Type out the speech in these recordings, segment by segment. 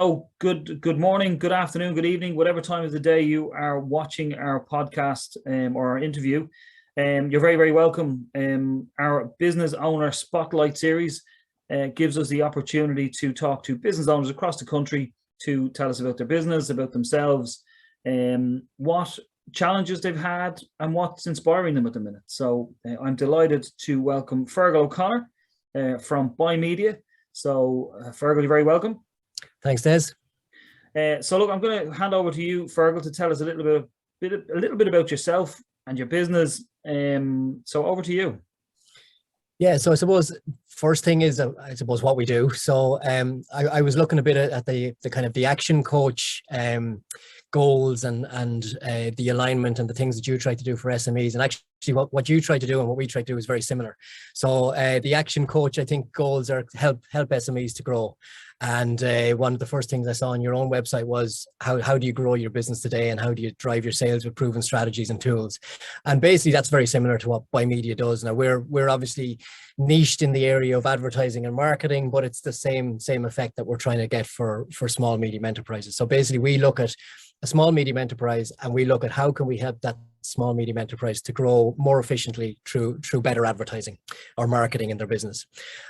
So good morning, good afternoon, good evening, whatever time of the day you are watching our podcast or our interview. You're very, very welcome. Our business owner spotlight series gives us the opportunity to talk to business owners across the country to tell us about their business, about themselves, what challenges they've had and what's inspiring them at the minute. So I'm delighted to welcome Fergal O'Connor from BuyMedia. So Fergal, you're very welcome. Thanks, Des. So look, I'm going to hand over to you, Fergal, to tell us a little bit about yourself and your business. So over to you. Yeah, so I suppose first thing is what we do. So I was looking a bit at the kind of the action coach goals and the alignment and the things that you try to do for SMEs, and actually what you try to do and what we try to do is very similar. So the action coach, I think goals are help SMEs to grow. And one of the first things I saw on your own website was how do you grow your business today and how do you drive your sales with proven strategies and tools? And basically that's very similar to what BuyMedia does. Now we're obviously niched in the area of advertising and marketing, but it's the same effect that we're trying to get for small, medium enterprises. So basically we look at a small, medium enterprise and we look at how can we help that small, medium enterprise to grow more efficiently through better advertising or marketing in their business.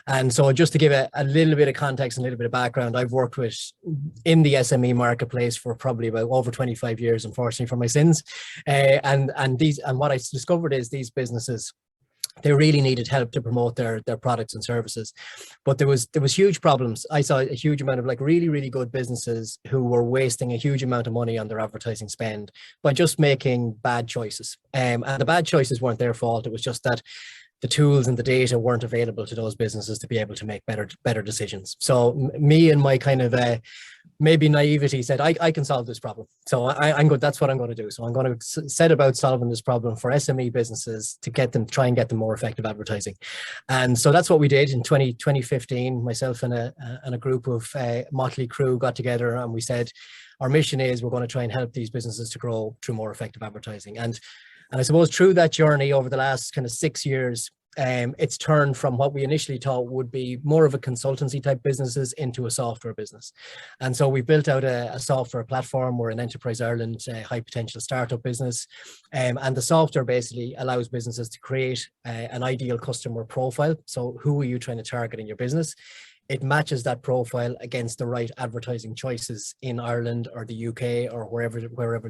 And so just to give a little bit of context and a little bit of background, I've worked in the SME marketplace for probably about over 25 years, unfortunately for my sins. And what I discovered is these businesses, they really needed help to promote their products and services, but there was huge problems. I saw a huge amount of really, really good businesses who were wasting a huge amount of money on their advertising spend by just making bad choices. And the bad choices weren't their fault. It was just that the tools and the data weren't available to those businesses to be able to make better decisions. So me and my kind of maybe naivety said, I can solve this problem. So I'm good. That's what I'm going to do. So I'm going to set about solving this problem for SME businesses to try and get them more effective advertising. And so that's what we did in 2015. Myself and a group of motley crew got together and we said, our mission is we're going to try and help these businesses to grow through more effective advertising. And I suppose through that journey over the last kind of 6 years, it's turned from what we initially thought would be more of a consultancy type businesses into a software business. And so we built out a software platform. We're an Enterprise Ireland high potential startup business. And the software basically allows businesses to create an ideal customer profile. So who are you trying to target in your business? It matches that profile against the right advertising choices in Ireland or the UK or wherever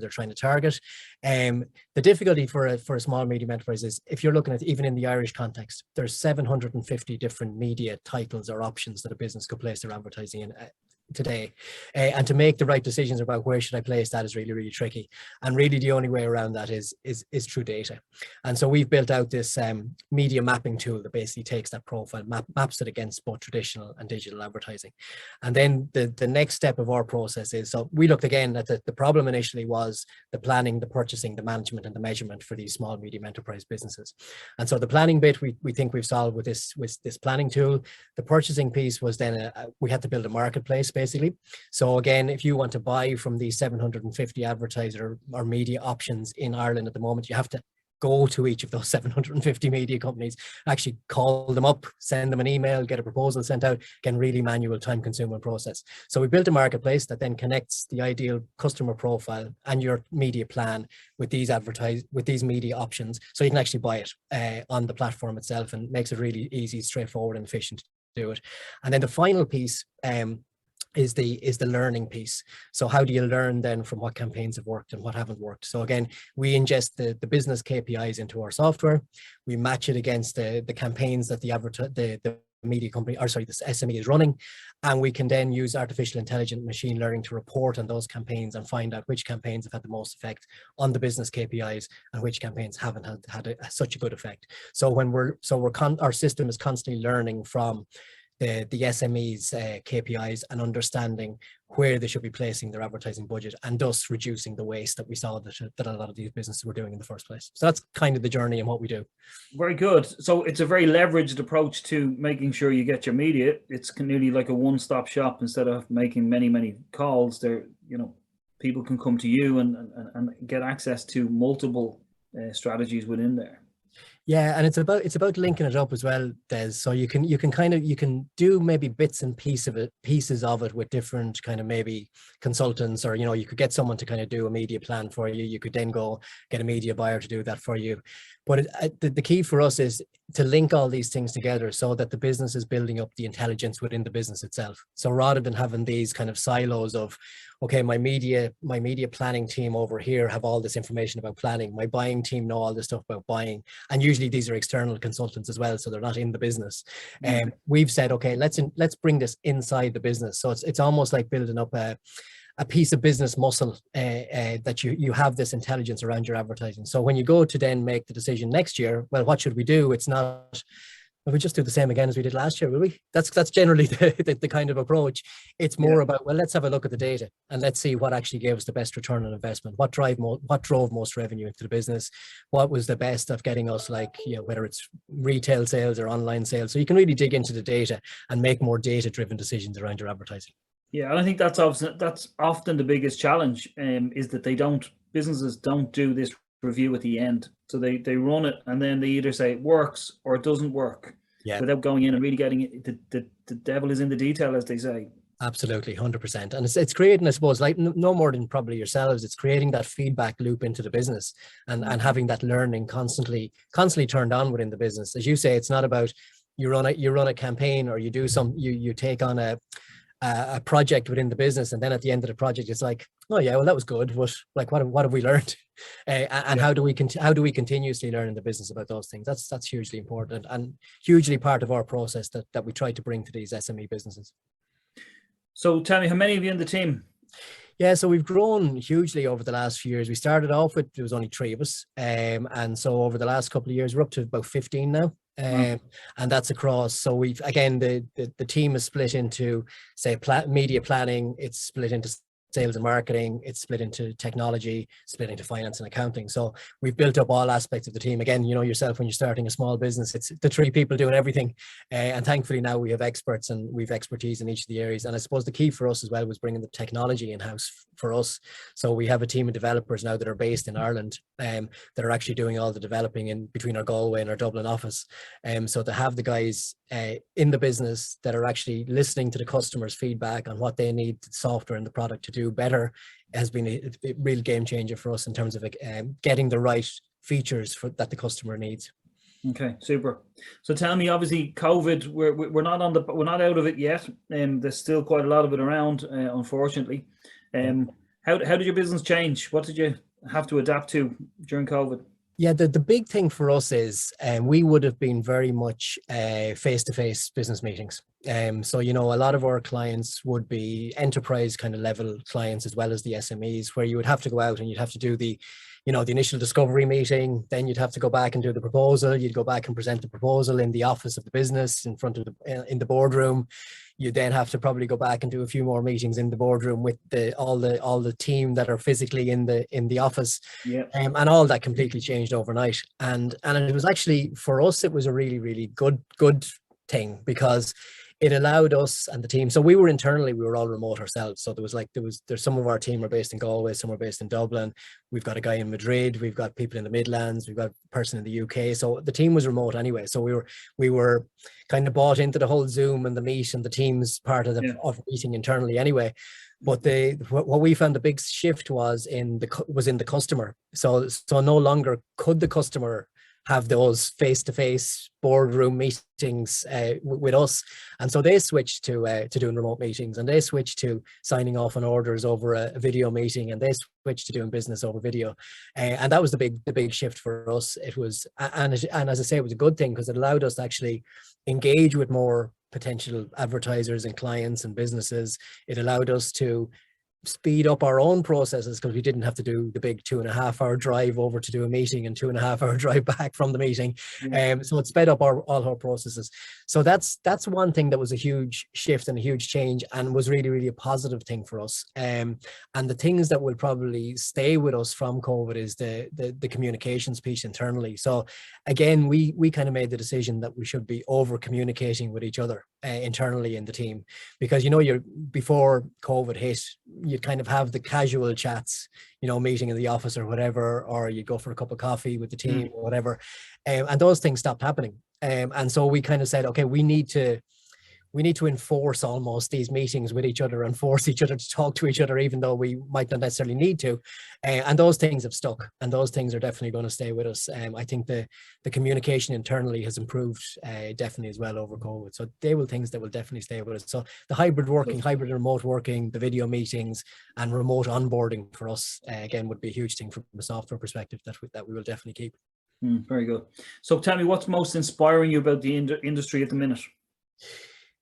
they're trying to target. The difficulty for a small medium enterprise is if you're looking at even in the Irish context, there's 750 different media titles or options that a business could place their advertising in today, and to make the right decisions about where should I place that is really, really tricky. And really the only way around that is through data. And so we've built out this media mapping tool that basically takes that profile, maps it against both traditional and digital advertising. And then the next step of our process is, so we looked again at the problem initially was the planning, the purchasing, the management and the measurement for these small medium enterprise businesses. And so the planning bit we think we've solved with this planning tool. The purchasing piece was then we had to build a marketplace basically. So again, if you want to buy from these 750 advertiser or media options in Ireland at the moment, you have to go to each of those 750 media companies, actually call them up, send them an email, get a proposal sent out. Again, really manual, time-consuming process. So we built a marketplace that then connects the ideal customer profile and your media plan with these media options, so you can actually buy it on the platform itself, and makes it really easy, straightforward, and efficient to do it. And then the final piece is the learning piece. So how do you learn then from what campaigns have worked and what haven't worked? So again, we ingest the business KPIs into our software. We match it against the campaigns that the media company, or sorry, this SME is running, and we can then use artificial intelligence, machine learning to report on those campaigns and find out which campaigns have had the most effect on the business KPIs and which campaigns haven't had such a good effect. So our system is constantly learning from the SME's KPIs and understanding where they should be placing their advertising budget, and thus reducing the waste that we saw that a lot of these businesses were doing in the first place. So that's kind of the journey and what we do. Very good. So it's a very leveraged approach to making sure you get your media. It's nearly like a one-stop shop. Instead of making many calls, people can come to you and get access to multiple strategies within there. Yeah, and it's about linking it up as well, Des. So you can do maybe bits and pieces of it with different kind of maybe consultants, or you could get someone to kind of do a media plan for you. You could then go get a media buyer to do that for you. But the key for us is to link all these things together so that the business is building up the intelligence within the business itself. So rather than having these kind of silos of, okay, my media planning team over here have all this information about planning, my buying team know all this stuff about buying, and usually these are external consultants as well, so they're not in the business. And we've said, okay, let's bring this inside the business. So it's almost like building up a piece of business muscle, that you have this intelligence around your advertising. So when you go to then make the decision next year, well, what should we do? It's not, well, we just do the same again as we did last year, will we? That's generally the kind of approach. It's more about, well, let's have a look at the data and let's see what actually gave us the best return on investment. What drove most revenue into the business? What was the best of getting us, like, whether it's retail sales or online sales. So you can really dig into the data and make more data-driven decisions around your advertising. Yeah, and I think that's often the biggest challenge, is that businesses don't do this review at the end. So they run it and then they either say it works or it doesn't work, without going in and really getting it. The devil is in the detail, as they say. Absolutely, 100%. And it's creating, I suppose, like no more than probably yourselves, it's creating that feedback loop into the business and having that learning constantly turned on within the business. As you say, it's not about you run a campaign, or you take on a project within the business, and then at the end of the project it's like, oh yeah, well, that was good, but like, what have we learned? And how do we continuously learn in the business about those things? That's hugely important and hugely part of our process that we try to bring to these SME businesses. So tell me, how many of you in the team? Yeah, so we've grown hugely over the last few years. We started off with, there was only 3 of us, and so over the last couple of years we're up to about 15 now. And that's across, so we've, again, the team is split into, say, media planning, it's split into sales and marketing, it's split into technology, split into finance and accounting. So we've built up all aspects of the team. Again, yourself, when you're starting a small business, it's the 3 people doing everything. And thankfully now we have experts and we've expertise in each of the areas. And I suppose the key for us as well was bringing the technology in-house for us. So we have a team of developers now that are based in Ireland, that are actually doing all the developing in between our Galway and our Dublin office. So to have the guys in the business that are actually listening to the customers' feedback on what they need the software and the product to do better has been a real game changer for us in terms of getting the right features that the customer needs. Okay, super. So tell me, obviously COVID, we're not out of it yet, and there's still quite a lot of it around, unfortunately. How did your business change? What did you have to adapt to during COVID? Yeah, the big thing for us is we would have been very much face-to-face business meetings. So, a lot of our clients would be enterprise kind of level clients as well as the SMEs, where you would have to go out and you'd have to do the initial discovery meeting. Then you'd have to go back and do the proposal. You'd go back and present the proposal in the office of the business in front of in the boardroom. You then have to probably go back and do a few more meetings in the boardroom with all the team that are physically in the office. Yeah. And all that completely changed overnight. And it was actually, for us, it was a really, really good thing, because it allowed us and the team. So we were all remote ourselves. So there's some of our team are based in Galway, some are based in Dublin. We've got a guy in Madrid. We've got people in the Midlands. We've got a person in the UK. So the team was remote anyway. So we were kind of bought into the whole Zoom and the Meet and the Teams part of meeting internally anyway. But what we found the big shift was in the customer. So no longer could the customer have those face-to-face boardroom meetings with us, and so they switched to doing remote meetings, and they switched to signing off on orders over a video meeting, and they switched to doing business over video, and that was the big shift for us. It was, and as I say, it was a good thing, because it allowed us to actually engage with more potential advertisers and clients and businesses. It allowed us to speed up our own processes, because we didn't have to do the big 2.5-hour drive over to do a meeting and 2.5-hour drive back from the meeting. So it sped up all our processes. So that's one thing that was a huge shift and a huge change, and was really, really a positive thing for us. And the things that will probably stay with us from COVID is the communications piece internally. So again, we kind of made the decision that we should be over communicating with each other internally in the team, because before COVID hit, you'd kind of have the casual chats, meeting in the office or whatever, or you go for a cup of coffee with the team or whatever. And those things stopped happening. And so we kind of said, okay, we need to enforce almost these meetings with each other and force each other to talk to each other, even though we might not necessarily need to. And those things have stuck, and those things are definitely going to stay with us. I think the communication internally has improved definitely as well over COVID. So they will things that will definitely stay with us. So the hybrid and remote working, the video meetings and remote onboarding for us, again, would be a huge thing from a software perspective that we will definitely keep. Very good. So tell me, what's most inspiring you about the industry at the minute?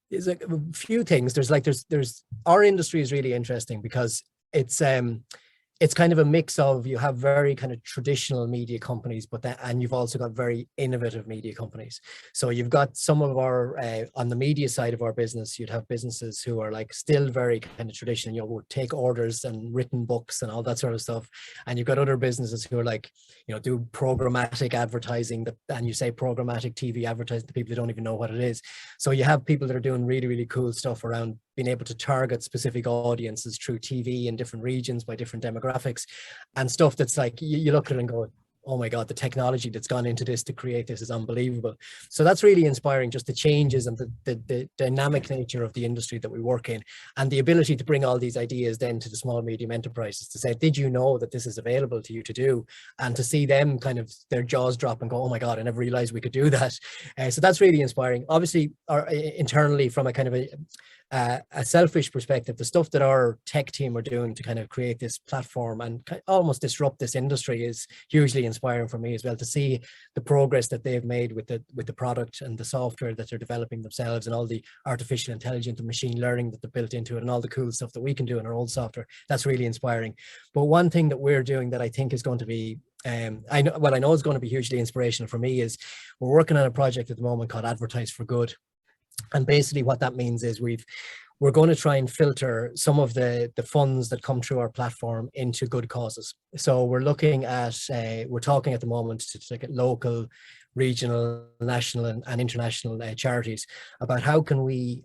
There's a few things. There's our industry is really interesting because it's kind of a mix of, you have very kind of traditional media companies, and you've also got very innovative media companies. So you've got some of our, on the media side of our business, you'd have businesses who are like still very kind of traditional, would take orders and written books and all that sort of stuff. And you've got other businesses who are like, do programmatic advertising, and you say programmatic TV advertising to people who don't even know what it is. So you have people that are doing really, really cool stuff around being able to target specific audiences through TV in different regions by different demographics, and stuff that's like, you look at it and go, oh my God, the technology that's gone into this to create this is unbelievable. So that's really inspiring, just the changes and the dynamic nature of the industry that we work in, and the ability to bring all these ideas then to the small, medium enterprises to say, did you know that this is available to you to do? And to see them kind of their jaws drop and go, oh my God, I never realized we could do that. So that's really inspiring. Obviously, internally, from a kind of a selfish perspective, the stuff that our tech team are doing to kind of create this platform and almost disrupt this industry is hugely inspiring for me as well, to see the progress that they've made with the product and the software that they're developing themselves, and all the artificial intelligence and machine learning that they're built into it, and all the cool stuff that we can do in our old software. That's really inspiring. But one thing that we're doing that I think is going to be I know is going to be hugely inspirational for me is we're working on a project at the moment called Advertise for Good. And basically what that means is we're going to try and filter some of the funds that come through our platform into good causes. So we're looking at, we're talking at the moment to look at local, regional, national and international charities about how can we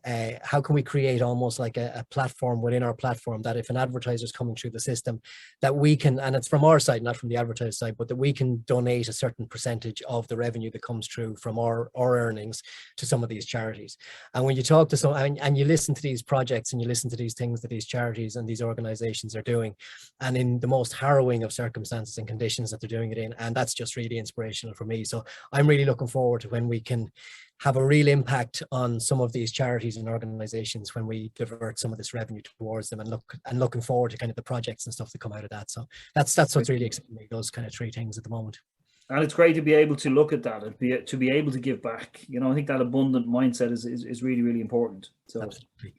create almost like a platform within our platform, that if an advertiser is coming through the system, that we can, and it's from our side, not from the advertiser side, but that we can donate a certain percentage of the revenue that comes through from our earnings to some of these charities. And when you talk to some, and you listen to these projects and you listen to these things that these charities and these organizations are doing, and in the most harrowing of circumstances and conditions that they're doing it in, and that's just really inspirational for me. So I'm really looking forward to when we can have a real impact on some of these charities and organizations when we divert some of this revenue towards them, and looking forward to kind of the projects and stuff that come out of that. So that's what's really exciting me, those kind of three things at the moment. And it's great to be able to look at that and to be able to give back. I think that abundant mindset is really, really important. So, absolutely.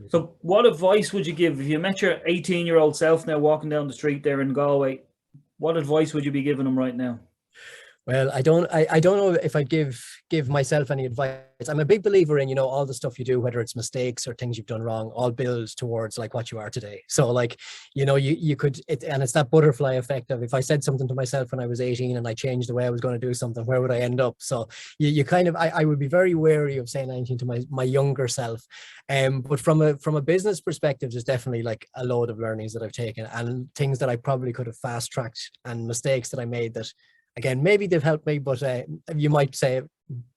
So what advice would you give if you met your 18-year-old self now walking down the street there in Galway? What advice would you be giving them right now? Well, I don't know if I'd give myself any advice. I'm a big believer in, all the stuff you do, whether it's mistakes or things you've done wrong, all builds towards like what you are today. So like, you could, and it's that butterfly effect of, if I said something to myself when I was 18 and I changed the way I was going to do something, where would I end up? So you kind of, I would be very wary of saying anything to my younger self. But from a business perspective, there's definitely like a load of learnings that I've taken, and things that I probably could have fast tracked, and mistakes that I made that, again, maybe they've helped me, but you might say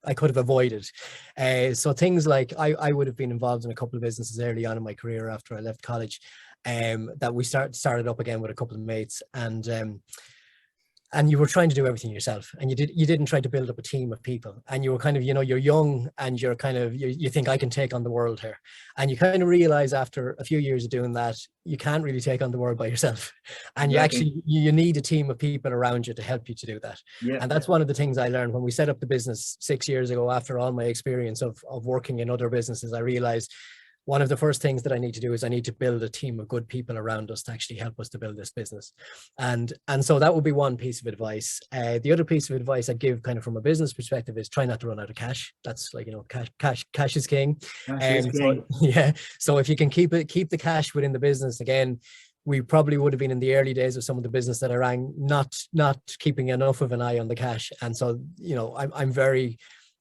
I could have avoided. So things like, I would have been involved in a couple of businesses early on in my career after I left college, that we started up again with a couple of mates, and you were trying to do everything yourself, and you didn't try to build up a team of people, and you were kind of, you're young, and you're kind of, you think I can take on the world here, and you kind of realize after a few years of doing that, you can't really take on the world by yourself, and you need a team of people around you to help you to do that. And that's one of the things I learned when we set up the business 6 years ago. After all my experience of working in other businesses, I realized one of the first things that I need to do is I need to build a team of good people around us to actually help us to build this business. And so that would be one piece of advice. The other piece of advice I'd give kind of from a business perspective is try not to run out of cash. That's like, cash is king. So, yeah. So if you can keep the cash within the business, again, we probably would have been in the early days of some of the business that I ran, not keeping enough of an eye on the cash. And so, I'm very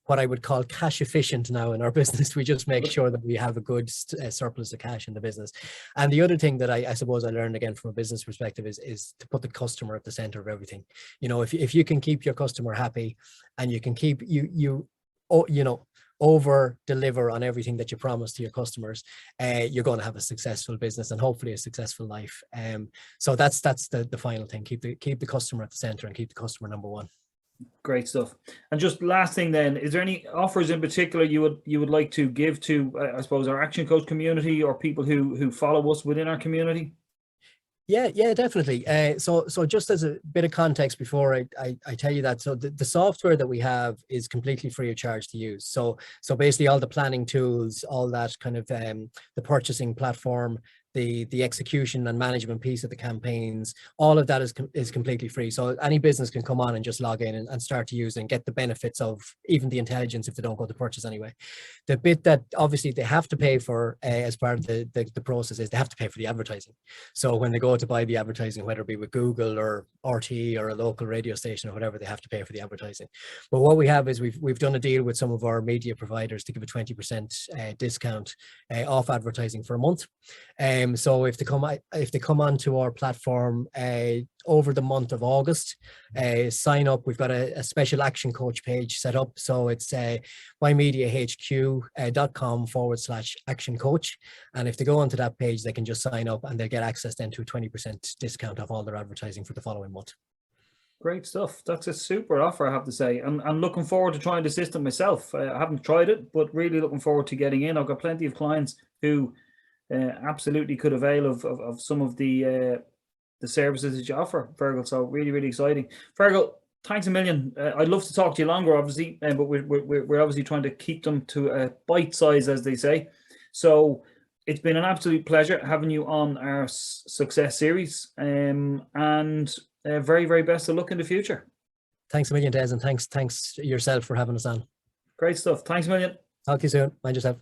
what I would call cash efficient now in our business. We just make sure that we have a good surplus of cash in the business. And the other thing that I suppose I learned again from a business perspective is to put the customer at the center of everything. You know, if you can keep your customer happy, and you can keep you know, over deliver on everything that you promise to your customers, you're going to have a successful business and hopefully a successful life. So that's the final thing. Keep the customer at the center and keep the customer number one. Great stuff. And just last thing then, is there any offers in particular you would like to give to, I suppose, our Action Coach community or people who follow us within our community? Yeah, definitely. So just as a bit of context before I tell you that, so the software that we have is completely free of charge to use. So basically all the planning tools, all that kind of the purchasing platform, the execution and management piece of the campaigns, all of that is completely free. So any business can come on and just log in and start to use and get the benefits of even the intelligence if they don't go to purchase anyway. The bit that obviously they have to pay for as part of the process is they have to pay for the advertising. So when they go to buy the advertising, whether it be with Google or RTE or a local radio station or whatever, they have to pay for the advertising. But what we have is we've done a deal with some of our media providers to give a 20% discount off advertising for a month. So if they come onto our platform over the month of August, sign up. We've got a special Action Coach page set up. So it's BuyMediaHQ.com/Action Coach. And if they go onto that page, they can just sign up and they'll get access then to a 20% discount off all their advertising for the following month. Great stuff. That's a super offer, I have to say. I'm looking forward to trying the system myself. I haven't tried it, but really looking forward to getting in. I've got plenty of clients who absolutely could avail of some of the services that you offer, Fergal. So really, really exciting. Fergal, thanks a million. I'd love to talk to you longer, obviously, but we're obviously trying to keep them to a bite size, as they say. So it's been an absolute pleasure having you on our success series, and very, very best of luck in the future. Thanks a million, Des, and thanks yourself for having us on. Great stuff. Thanks a million. Talk to you soon. Mind yourself.